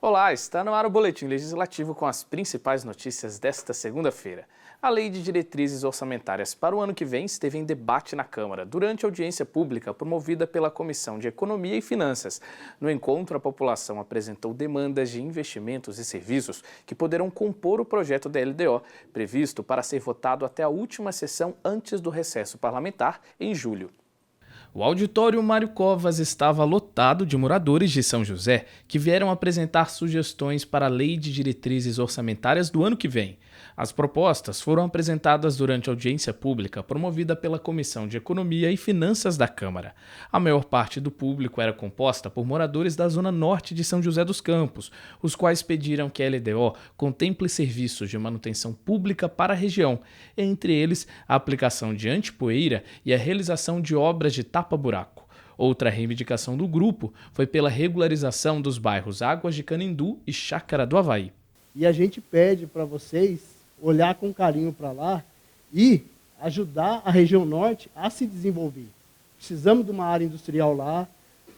Olá, está no ar o Boletim Legislativo com as principais notícias desta segunda-feira. A Lei de Diretrizes Orçamentárias para o ano que vem esteve em debate na Câmara durante a audiência pública promovida pela Comissão de Economia e Finanças. No encontro, a população apresentou demandas de investimentos e serviços que poderão compor o projeto da LDO, previsto para ser votado até a última sessão antes do recesso parlamentar, em julho. O auditório Mário Covas estava lotado de moradores de São José que vieram apresentar sugestões para a Lei de Diretrizes Orçamentárias do ano que vem. As propostas foram apresentadas durante a audiência pública promovida pela Comissão de Economia e Finanças da Câmara. A maior parte do público era composta por moradores da zona norte de São José dos Campos, os quais pediram que a LDO contemple serviços de manutenção pública para a região, entre eles a aplicação de antipoeira e a realização de obras de tapa-buraco. Outra reivindicação do grupo foi pela regularização dos bairros Águas de Canindu e Chácara do Havaí. E a gente pede para vocês olhar com carinho para lá e ajudar a região norte a se desenvolver. Precisamos de uma área industrial lá,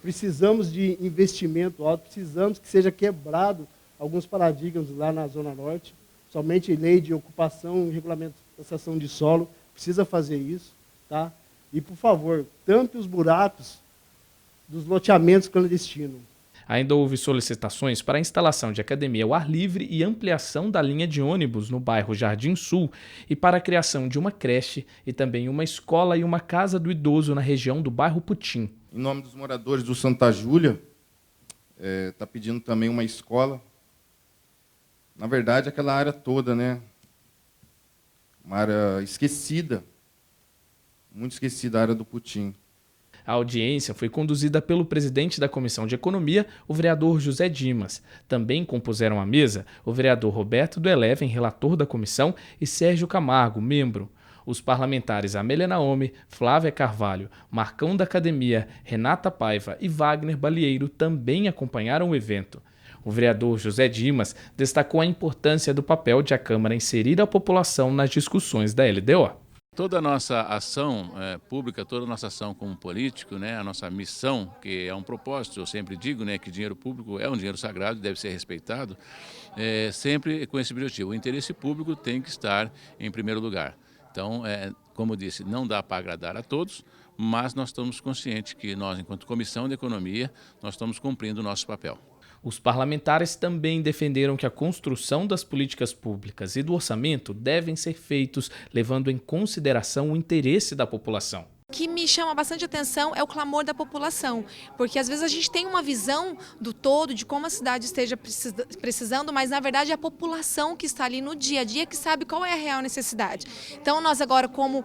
precisamos de investimento alto, precisamos que seja quebrado alguns paradigmas lá na Zona Norte, somente lei de ocupação e regulamentação de solo, precisa fazer isso, tá? E, por favor, tampe os buracos dos loteamentos clandestinos. Ainda houve solicitações para a instalação de academia ao ar livre e ampliação da linha de ônibus no bairro Jardim Sul e para a criação de uma creche e também uma escola e uma casa do idoso na região do bairro Putim. Em nome dos moradores do Santa Júlia, está pedindo também uma escola. Na verdade, aquela área toda, né? Uma área esquecida, muito esquecida, a área do Putim. A audiência foi conduzida pelo presidente da Comissão de Economia, o vereador José Dimas. Também compuseram a mesa o vereador Roberto do Eleven, relator da comissão, e Sérgio Camargo, membro. Os parlamentares Amélia Naomi, Flávia Carvalho, Marcão da Academia, Renata Paiva e Wagner Balieiro também acompanharam o evento. O vereador José Dimas destacou a importância do papel de a Câmara inserir a população nas discussões da LDO. Toda a nossa ação pública, toda a nossa ação como político, né, a nossa missão, que é um propósito, eu sempre digo, né, que dinheiro público é um dinheiro sagrado e deve ser respeitado, sempre com esse objetivo. O interesse público tem que estar em primeiro lugar. Então, como eu disse, não dá para agradar a todos, mas nós estamos conscientes que nós, enquanto Comissão de Economia, nós estamos cumprindo o nosso papel. Os parlamentares também defenderam que a construção das políticas públicas e do orçamento devem ser feitos levando em consideração o interesse da população. O que me chama bastante atenção é o clamor da população, porque às vezes a gente tem uma visão do todo, de como a cidade esteja precisando, mas na verdade é a população que está ali no dia a dia que sabe qual é a real necessidade. Então nós agora, como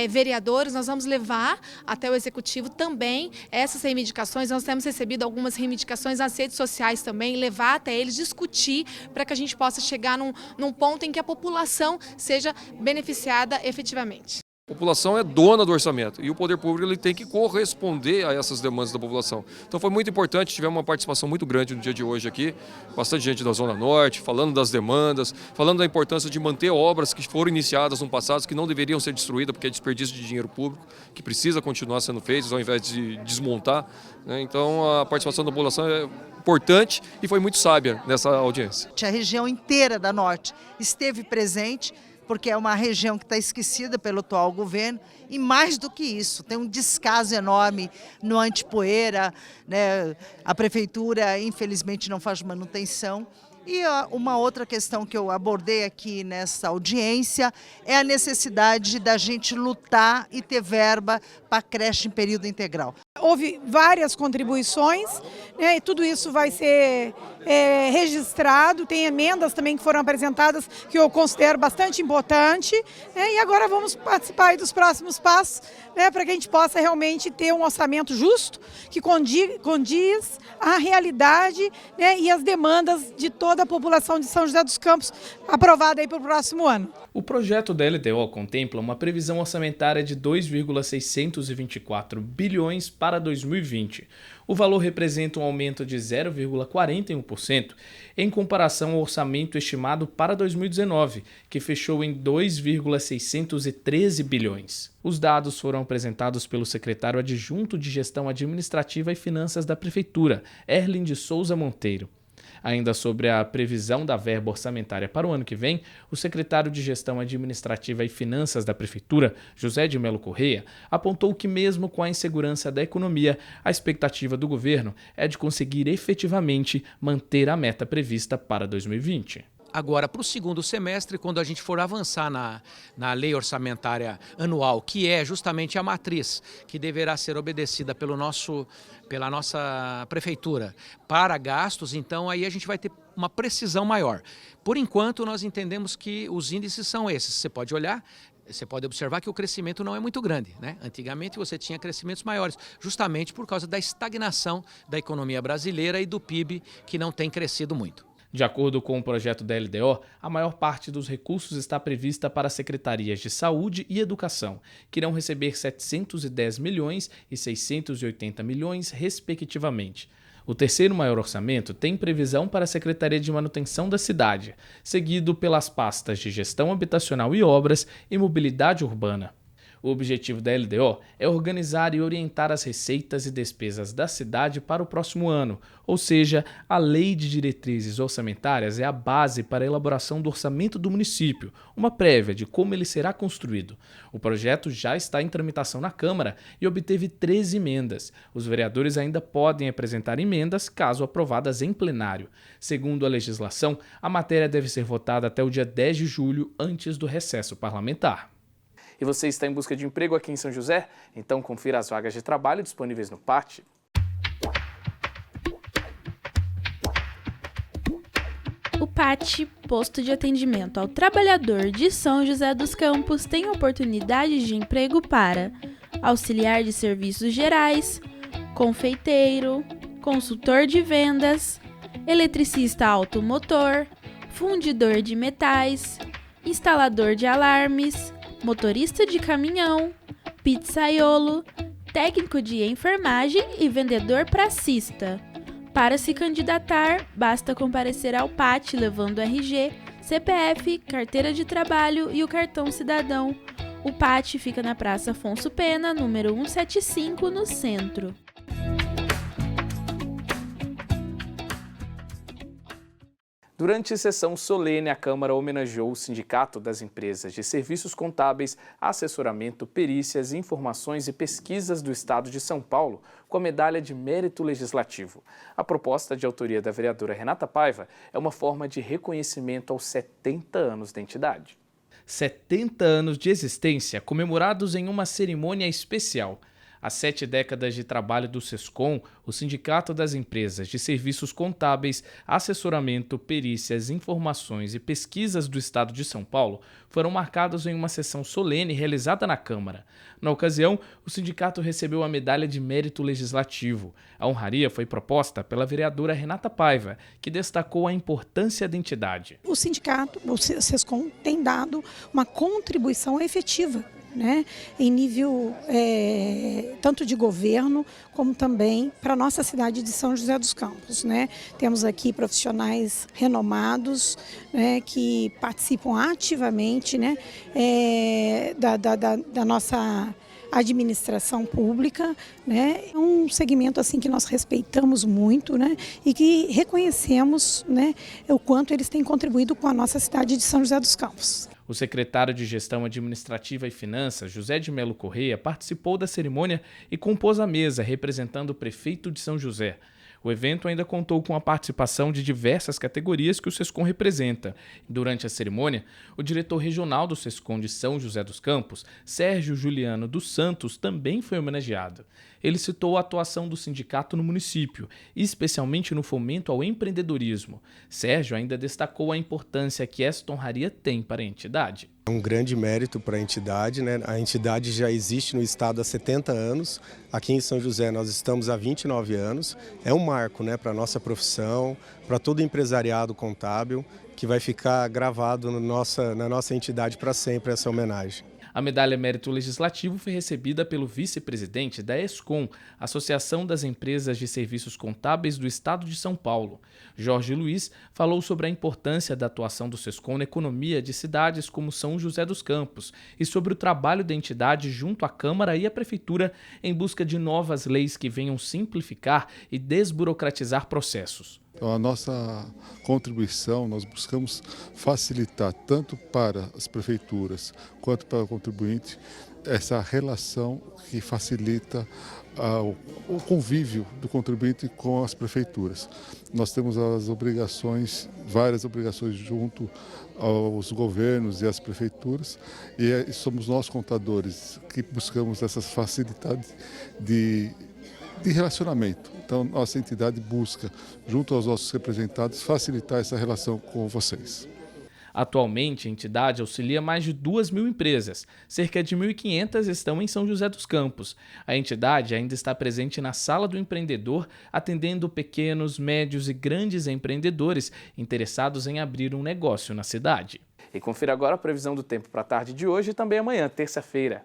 vereadores, nós vamos levar até o Executivo também essas reivindicações, nós temos recebido algumas reivindicações nas redes sociais também, levar até eles, discutir para que a gente possa chegar num ponto em que a população seja beneficiada efetivamente. A população é dona do orçamento e o poder público ele tem que corresponder a essas demandas da população. Então foi muito importante, tivemos uma participação muito grande no dia de hoje aqui, bastante gente da Zona Norte, falando das demandas, falando da importância de manter obras que foram iniciadas no passado, que não deveriam ser destruídas porque é desperdício de dinheiro público, que precisa continuar sendo feito ao invés de desmontar, né? Então a participação da população é importante e foi muito sábia nessa audiência. A região inteira da Norte esteve presente, porque é uma região que está esquecida pelo atual governo, e mais do que isso, tem um descaso enorme no antipoeira, né? A prefeitura, infelizmente, não faz manutenção. E uma outra questão que eu abordei aqui nessa audiência é a necessidade da gente lutar e ter verba para creche em período integral. Houve várias contribuições, né, e tudo isso vai ser registrado, tem emendas também que foram apresentadas que eu considero bastante importante, né, e agora vamos participar aí dos próximos passos, né, para que a gente possa realmente ter um orçamento justo que condiz à realidade, né, e às demandas de toda a população de São José dos Campos, aprovada aí para o próximo ano. O projeto da LDO contempla uma previsão orçamentária de 2,624 bilhões para 2020. O valor representa um aumento de 0,41% em comparação ao orçamento estimado para 2019, que fechou em 2,613 bilhões. Os dados foram apresentados pelo secretário adjunto de Gestão Administrativa e Finanças da Prefeitura, Erlin de Souza Monteiro. Ainda sobre a previsão da verba orçamentária para o ano que vem, o secretário de Gestão Administrativa e Finanças da Prefeitura, José de Melo Correia, apontou que mesmo com a insegurança da economia, a expectativa do governo é de conseguir efetivamente manter a meta prevista para 2020. Agora, para o segundo semestre, quando a gente for avançar na lei orçamentária anual, que é justamente a matriz que deverá ser obedecida pela nossa prefeitura para gastos, então aí a gente vai ter uma precisão maior. Por enquanto, nós entendemos que os índices são esses. Você pode olhar, você pode observar que o crescimento não é muito grande, né? Antigamente você tinha crescimentos maiores, justamente por causa da estagnação da economia brasileira e do PIB, que não tem crescido muito. De acordo com o projeto da LDO, a maior parte dos recursos está prevista para as secretarias de Saúde e Educação, que irão receber 710 milhões e 680 milhões, respectivamente. O terceiro maior orçamento tem previsão para a Secretaria de Manutenção da Cidade, seguido pelas pastas de Gestão Habitacional e Obras e Mobilidade Urbana. O objetivo da LDO é organizar e orientar as receitas e despesas da cidade para o próximo ano, ou seja, a Lei de Diretrizes Orçamentárias é a base para a elaboração do orçamento do município, uma prévia de como ele será construído. O projeto já está em tramitação na Câmara e obteve 13 emendas. Os vereadores ainda podem apresentar emendas caso aprovadas em plenário. Segundo a legislação, a matéria deve ser votada até o dia 10 de julho, antes do recesso parlamentar. E você está em busca de emprego aqui em São José? Então confira as vagas de trabalho disponíveis no PAT. O PAT, Posto de Atendimento ao Trabalhador de São José dos Campos, tem oportunidades de emprego para auxiliar de serviços gerais, confeiteiro, consultor de vendas, eletricista automotor, fundidor de metais, instalador de alarmes, motorista de caminhão, pizzaiolo, técnico de enfermagem e vendedor pracista. Para se candidatar, basta comparecer ao PAT levando RG, CPF, carteira de trabalho e o cartão cidadão. O PAT fica na Praça Afonso Pena, número 175, no centro. Durante sessão solene, a Câmara homenageou o Sindicato das Empresas de Serviços Contábeis, Assessoramento, Perícias, Informações e Pesquisas do Estado de São Paulo com a Medalha de Mérito Legislativo. A proposta, de autoria da vereadora Renata Paiva, é uma forma de reconhecimento aos 70 anos da entidade. 70 anos de existência comemorados em uma cerimônia especial. Há 7 décadas de trabalho do SESCOM, o Sindicato das Empresas de Serviços Contábeis, Assessoramento, Perícias, Informações e Pesquisas do Estado de São Paulo foram marcados em uma sessão solene realizada na Câmara. Na ocasião, o sindicato recebeu a Medalha de Mérito Legislativo. A honraria foi proposta pela vereadora Renata Paiva, que destacou a importância da entidade. O sindicato, o SESCOM, tem dado uma contribuição efetiva, né, em nível tanto de governo como também para a nossa cidade de São José dos Campos, né? Temos aqui profissionais renomados, né, que participam ativamente, né, da nossa administração pública, né? É um segmento assim que nós respeitamos muito, né, e que reconhecemos, né, o quanto eles têm contribuído com a nossa cidade de São José dos Campos. O secretário de Gestão Administrativa e Finanças, José de Melo Correia, participou da cerimônia e compôs a mesa representando o prefeito de São José. O evento ainda contou com a participação de diversas categorias que o SESCOM representa. Durante a cerimônia, o diretor regional do SESCOM de São José dos Campos, Sérgio Juliano dos Santos, também foi homenageado. Ele citou a atuação do sindicato no município, especialmente no fomento ao empreendedorismo. Sérgio ainda destacou a importância que esta honraria tem para a entidade. É um grande mérito para a entidade, né? A entidade já existe no estado há 70 anos, aqui em São José nós estamos há 29 anos. É um marco, né, para a nossa profissão, para todo o empresariado contábil, que vai ficar gravado na nossa entidade para sempre essa homenagem. A Medalha Mérito Legislativo foi recebida pelo vice-presidente da ESCOM, Associação das Empresas de Serviços Contábeis do Estado de São Paulo. Jorge Luiz falou sobre a importância da atuação do SESCOM na economia de cidades como São José dos Campos e sobre o trabalho da entidade junto à Câmara e à Prefeitura em busca de novas leis que venham simplificar e desburocratizar processos. Então, a nossa contribuição, nós buscamos facilitar tanto para as prefeituras quanto para o contribuinte essa relação que facilita o convívio do contribuinte com as prefeituras. Nós temos as obrigações, várias obrigações junto aos governos e às prefeituras, e somos nós, contadores, que buscamos essas facilidades de relacionamento. Então, nossa entidade busca, junto aos nossos representados, facilitar essa relação com vocês. Atualmente, a entidade auxilia mais de 2.000 empresas. Cerca de 1.500 estão em São José dos Campos. A entidade ainda está presente na Sala do Empreendedor, atendendo pequenos, médios e grandes empreendedores interessados em abrir um negócio na cidade. E confira agora a previsão do tempo para a tarde de hoje e também amanhã, terça-feira.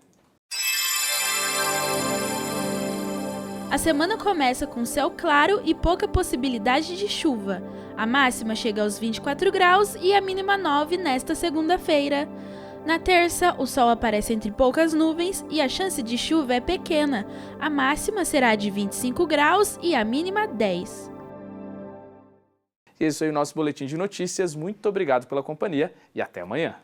A semana começa com céu claro e pouca possibilidade de chuva. A máxima chega aos 24 graus e a mínima 9 nesta segunda-feira. Na terça, o sol aparece entre poucas nuvens e a chance de chuva é pequena. A máxima será de 25 graus e a mínima 10. Esse foi o nosso Boletim de Notícias. Muito obrigado pela companhia e até amanhã.